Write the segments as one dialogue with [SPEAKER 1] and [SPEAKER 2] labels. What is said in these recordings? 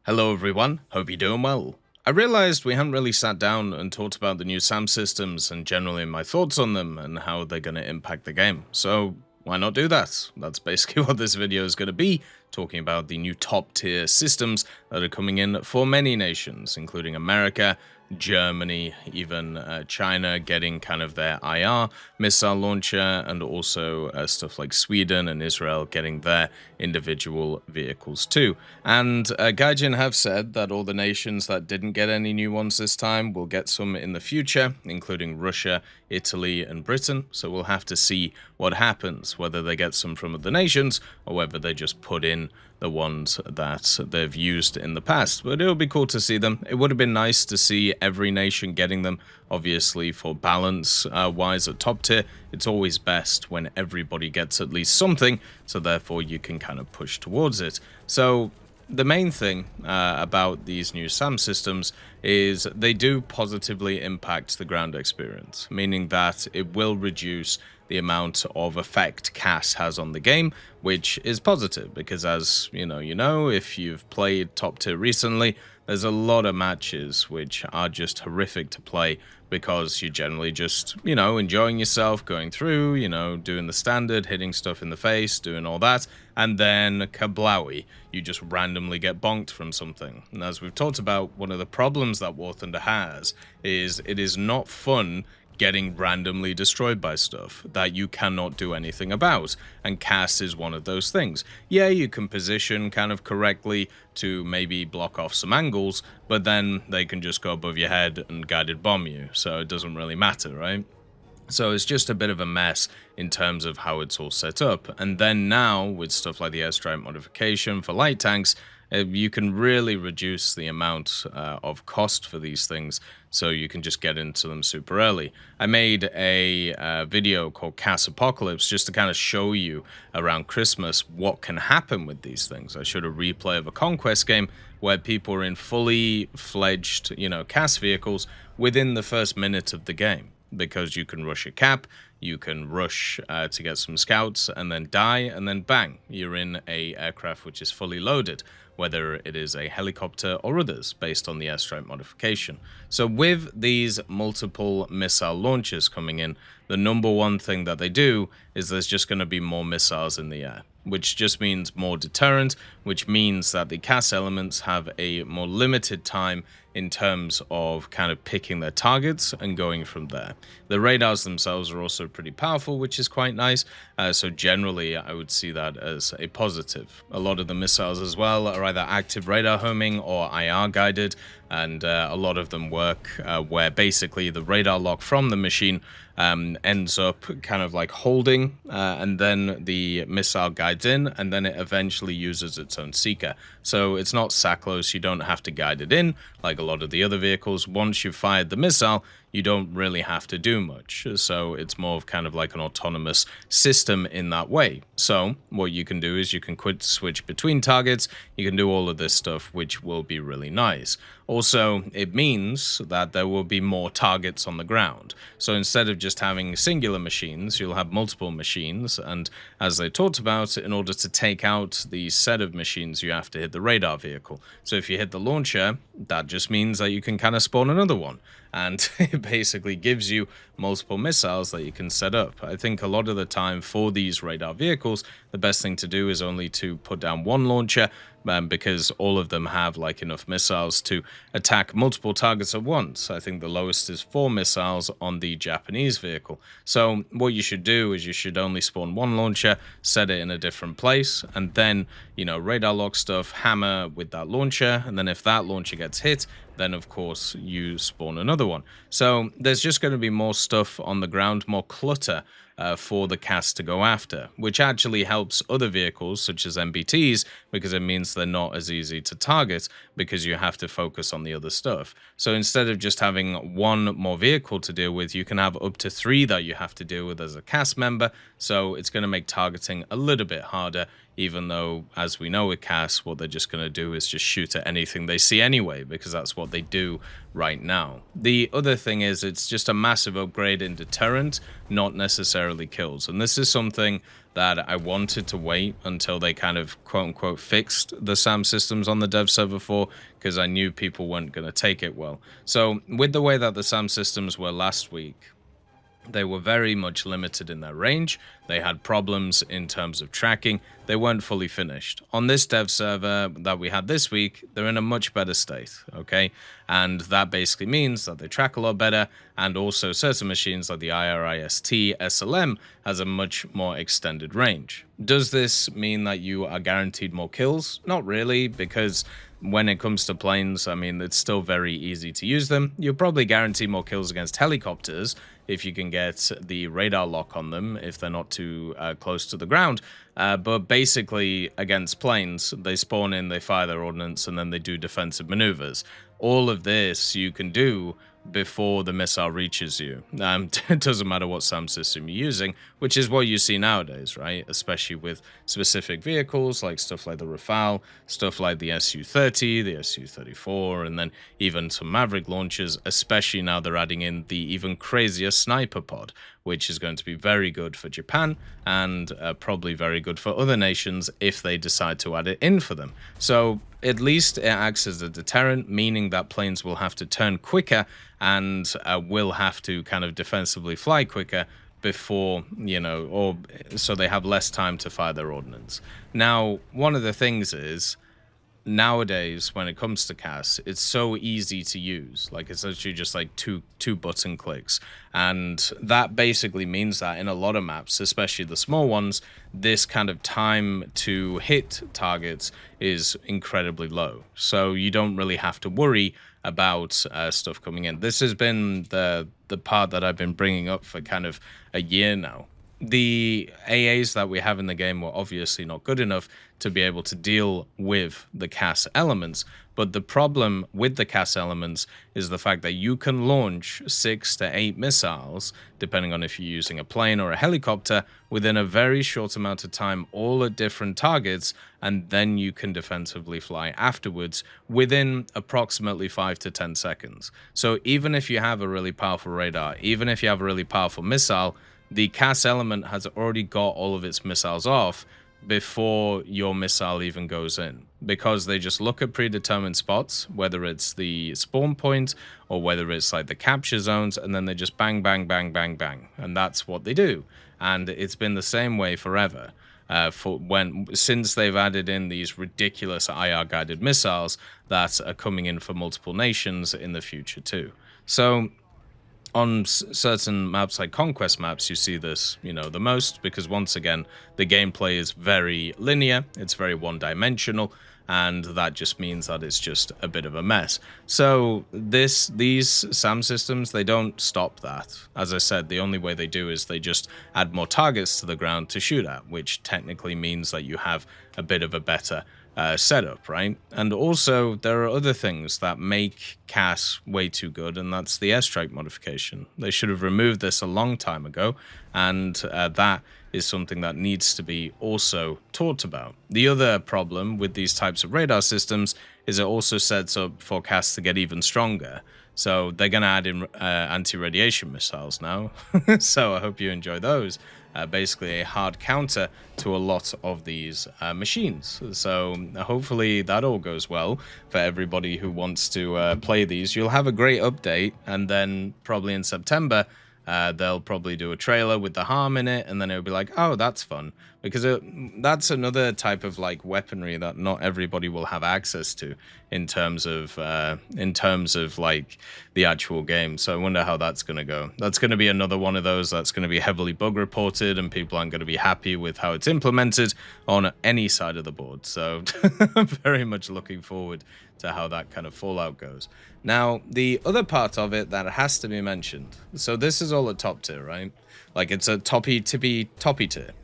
[SPEAKER 1] Hello everyone, hope you're doing well. I realized we haven't really sat down and talked about the new SAM systems and generally my thoughts on them and how they're going to impact the game. So why not do that? That's basically what this video is going to be, talking about the new top tier systems that are coming in for many nations, including America, Germany, even China getting kind of their IR missile launcher, and also stuff like Sweden and Israel getting their individual vehicles too. And Gaijin have said that all the nations that didn't get any new ones this time will get some in the future, including Russia, Italy, and Britain. So we'll have to see what happens, whether they get some from other nations or whether they just put in the ones that they've used in the past. But it'll be cool to see them. It would have been nice to see every nation getting them. Obviously, for balance wise at top tier, it's always best when everybody gets at least something, so therefore you can kind of push towards it. So the main thing about these new SAM systems is they do positively impact the ground experience, meaning that it will reduce the amount of effect CAS has on the game, which is positive because, as you know, if you've played top tier recently, there's a lot of matches which are just horrific to play because you're generally just, enjoying yourself, going through, doing the standard, hitting stuff in the face, doing all that, and then kablowy, you just randomly get bonked from something. And as we've talked about, one of the problems that War Thunder has is it is not fun getting randomly destroyed by stuff that you cannot do anything about, and CAS is one of those things. Yeah, you can position kind of correctly to maybe block off some angles, but then they can just go above your head and guided bomb you, so it doesn't really matter, right? So it's just a bit of a mess in terms of how it's all set up. And then now, with stuff like the airstrike modification for light tanks, you can really reduce the amount of cost for these things, so you can just get into them super early. I made a video called CASpocalypse just to kind of show you around Christmas what can happen with these things. I showed a replay of a Conquest game where people are in fully fledged, CAS vehicles within the first minute of the game, because you can rush a cap, you can rush to get some scouts and then die, and then bang, you're in a aircraft which is fully loaded, whether it is a helicopter or others based on the airstrike modification. So with these multiple missile launchers coming in, the number one thing that they do is there's just going to be more missiles in the air, which just means more deterrent, which means that the CAS elements have a more limited time in terms of kind of picking their targets and going from there. The radars themselves are also pretty powerful, which is quite nice. So generally, I would see that as a positive. A lot of the missiles as well are either active radar homing or IR guided, and a lot of them work where basically the radar lock from the machine ends up kind of like holding, and then the missile guides in, and then it eventually uses its own seeker. So it's not SACLOS, you don't have to guide it in like a lot of the other vehicles. Once you've fired the missile, you don't really have to do much. So it's more of kind of like an autonomous system in that way. So what you can do is you can switch between targets, you can do all of this stuff, which will be really nice. Also, it means that there will be more targets on the ground. So instead of just having singular machines, you'll have multiple machines. And as they talked about, in order to take out the set of machines, you have to hit the radar vehicle. So if you hit the launcher, that just means that you can kind of spawn another one. And it basically gives you multiple missiles that you can set up. I think a lot of the time for these radar vehicles, the best thing to do is only to put down one launcher, because all of them have like enough missiles to attack multiple targets at once. I think the lowest is 4 missiles on the Japanese vehicle. So what you should do is you should only spawn one launcher, set it in a different place, and then, radar lock stuff, hammer with that launcher, and then if that launcher gets hit, then of course you spawn another one. So there's just going to be more stuff on the ground, more clutter for the CAS to go after, which actually helps other vehicles such as MBTs, because it means they're not as easy to target because you have to focus on the other stuff. So instead of just having one more vehicle to deal with, you can have up to 3 that you have to deal with as a CAS member. So it's going to make targeting a little bit harder. even though, as we know with CAS, what they're just going to do is just shoot at anything they see anyway, because that's what they do right now. The other thing is it's just a massive upgrade in deterrent, not necessarily kills. And this is something that I wanted to wait until they kind of quote-unquote fixed the SAM systems on the dev server for, because I knew people weren't going to take it well. So with the way that the SAM systems were last week, they were very much limited in their range. They had problems in terms of tracking. They weren't fully finished. On this dev server that we had this week, they're in a much better state, okay? And that basically means that they track a lot better, and also certain machines like the IRIST SLM has a much more extended range. Does this mean that you are guaranteed more kills? Not really, because when it comes to planes, I mean, it's still very easy to use them. You'll probably guarantee more kills against helicopters if you can get the radar lock on them, if they're not too close to the ground. But basically, against planes, they spawn in, they fire their ordnance, and then they do defensive maneuvers. All of this you can do before the missile reaches you. It doesn't matter what SAM system you're using, which is what you see nowadays, right? Especially with specific vehicles, like stuff like the Rafale, stuff like the Su-30, the Su-34, and then even some Maverick launchers, especially now they're adding in the even crazier sniper pod, which is going to be very good for Japan and probably very good for other nations if they decide to add it in for them. So at least it acts as a deterrent, meaning that planes will have to turn quicker and will have to kind of defensively fly quicker before, you know, or so they have less time to fire their ordnance. Now, one of the things is, nowadays when it comes to CAS, it's so easy to use. Like, it's literally just like two button clicks, and that basically means that in a lot of maps, especially the small ones, this kind of time to hit targets is incredibly low, so you don't really have to worry about stuff coming in. This has been the part that I've been bringing up for kind of a year now. The AAs that we have in the game were obviously not good enough to be able to deal with the CAS elements, but the problem with the CAS elements is the fact that you can launch 6 to 8 missiles, depending on if you're using a plane or a helicopter, within a very short amount of time, all at different targets, and then you can defensively fly afterwards within approximately 5 to 10 seconds. So even if you have a really powerful radar, even if you have a really powerful missile, the CAS element has already got all of its missiles off before your missile even goes in, because they just look at predetermined spots, whether it's the spawn point or whether it's like the capture zones, and then they just bang, bang, bang, bang, bang, and that's what they do. And it's been the same way forever, since they've added in these ridiculous IR guided missiles that are coming in for multiple nations in the future too. So on certain maps like Conquest maps, you see this, you know, the most, because once again, the gameplay is very linear, it's very one-dimensional, and that just means that it's just a bit of a mess. So these SAM systems, they don't stop that. As I said, the only way they do is they just add more targets to the ground to shoot at, which technically means that you have a bit of a better setup, right? And also there are other things that make CAS way too good, and that's the airstrike modification. They should have removed this a long time ago, and that is something that needs to be also talked about. The other problem with these types of radar systems is it also sets up for CAS to get even stronger. So they're going to add in anti-radiation missiles now. So I hope you enjoy those. Basically a hard counter to a lot of these machines. So hopefully that all goes well for everybody who wants to play these. You'll have a great update, and then probably in September they'll probably do a trailer with the harm in it, and then it'll be like, oh, that's fun, because that's another type of like weaponry that not everybody will have access to in terms of like the actual game. So I wonder how that's going to go. That's going to be another one of those that's going to be heavily bug reported, and people aren't going to be happy with how it's implemented on any side of the board. So I'm very much looking forward to how that kind of fallout goes. Now, the other part of it that has to be mentioned, so this is all at top tier, right? Like, it's a toppy tier.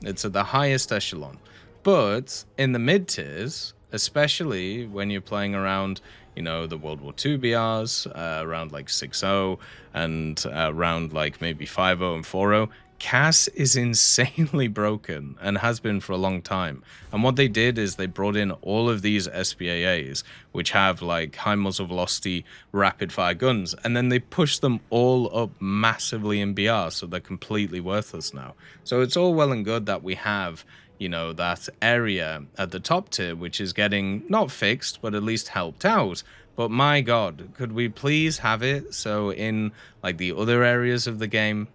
[SPEAKER 1] It's at the highest echelon. But in the mid tiers, especially when you're playing around, you know, the World War II BRs, around like 6.0 and around like maybe 5.0 and 4.0, CAS is insanely broken and has been for a long time. And what they did is they brought in all of these SPAAs, which have like high muzzle velocity, rapid fire guns, and then they pushed them all up massively in BR, so they're completely worthless now. So it's all well and good that we have, you know, that area at the top tier, which is getting not fixed, but at least helped out. But my God, could we please have it so in like the other areas of the game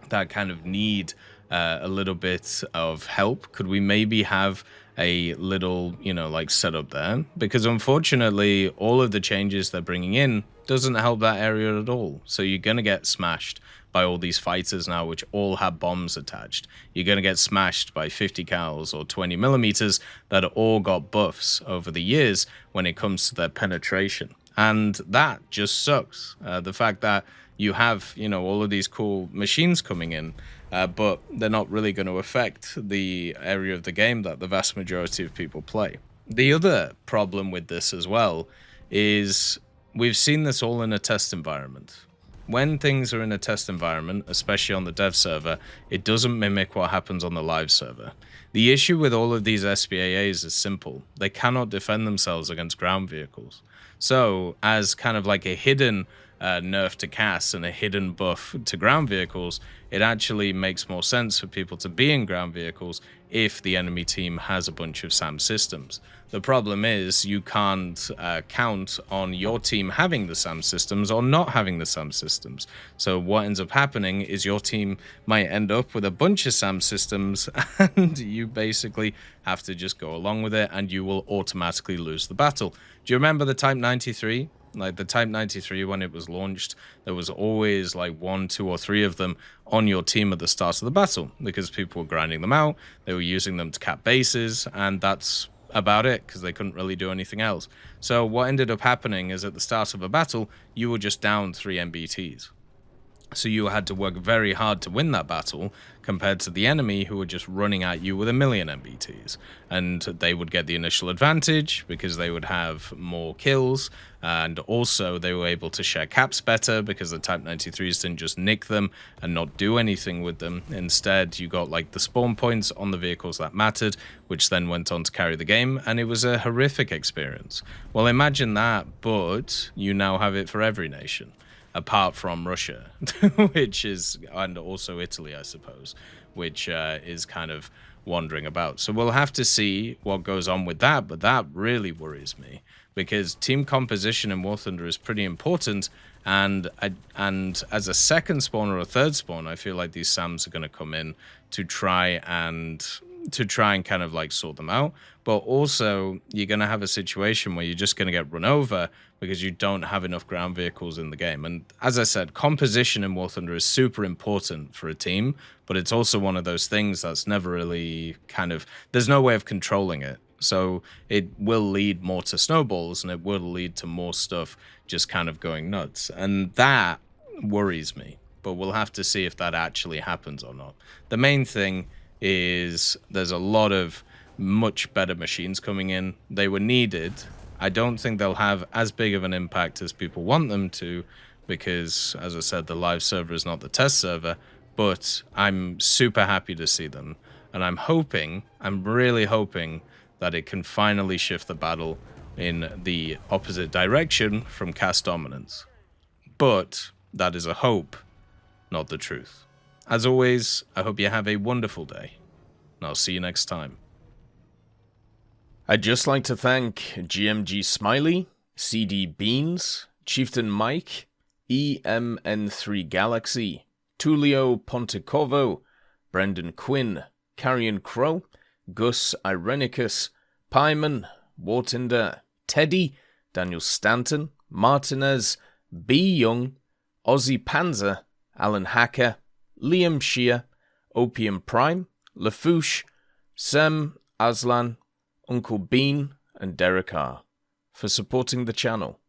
[SPEAKER 1] that kind of need a little bit of help, could we maybe have a little, you know, like setup there? Because unfortunately, all of the changes they're bringing in doesn't help that area at all. So you're going to get smashed by all these fighters now, which all have bombs attached. You're going to get smashed by 50 cals or 20 millimeters that all got buffs over the years when it comes to their penetration. And that just sucks. The fact that you have, you know, all of these cool machines coming in, but they're not really going to affect the area of the game that the vast majority of people play. The other problem with this as well is we've seen this all in a test environment. When things are in a test environment, especially on the dev server, it doesn't mimic what happens on the live server. The issue with all of these SPAAs is simple. They cannot defend themselves against ground vehicles. So, as kind of like a hidden nerf to CAS and a hidden buff to ground vehicles, it actually makes more sense for people to be in ground vehicles if the enemy team has a bunch of SAM systems. The problem is you can't count on your team having the SAM systems or not having the SAM systems. So what ends up happening is your team might end up with a bunch of SAM systems and you basically have to just go along with it and you will automatically lose the battle. Do you remember the Type 93? Like the Type 93, when it was launched, there was always like 1, 2, or 3 of them on your team at the start of the battle because people were grinding them out, they were using them to cap bases, and that's about it because they couldn't really do anything else. So what ended up happening is at the start of a battle, you were just down 3 MBTs. So you had to work very hard to win that battle compared to the enemy who were just running at you with 1,000,000 MBTs. And they would get the initial advantage because they would have more kills. And also they were able to share caps better because the Type 93s didn't just nick them and not do anything with them. Instead, you got like the spawn points on the vehicles that mattered, which then went on to carry the game. And it was a horrific experience. Well, imagine that, but you now have it for every nation. Apart from Russia, which is, and also Italy, I suppose, which is kind of wandering about. So we'll have to see what goes on with that, but that really worries me because team composition in Warthunder is pretty important, and as a second spawn or a third spawn, I feel like these SAMs are going to come in to try and kind of like sort them out. But also you're going to have a situation where you're just going to get run over because you don't have enough ground vehicles in the game. And as I said, composition in War Thunder is super important for a team, but it's also one of those things that's never really kind of, there's no way of controlling it. So it will lead more to snowballs and it will lead to more stuff just kind of going nuts. And that worries me, but we'll have to see if that actually happens or not. The main thing is there's a lot of much better machines coming in. They were needed. I don't think they'll have as big of an impact as people want them to because, as I said, the live server is not the test server, but I'm super happy to see them. And I'm really hoping that it can finally shift the battle in the opposite direction from CAS dominance. But that is a hope, not the truth. As always, I hope you have a wonderful day, and I'll see you next time. I'd just like to thank GMG Smiley, CD Beans, Chieftain Mike, EMN3 Galaxy, Tulio Pontecorvo, Brendan Quinn, Carrion Crow, Gus Irenicus, Pyman, Warthunder, Teddy, Daniel Stanton, Martinez, B. Young, Ozzy Panzer, Alan Hacker, Liam Shear, Opium Prime, Lafouche, Sem, Aslan, Uncle Bean, and Derek R. for supporting the channel.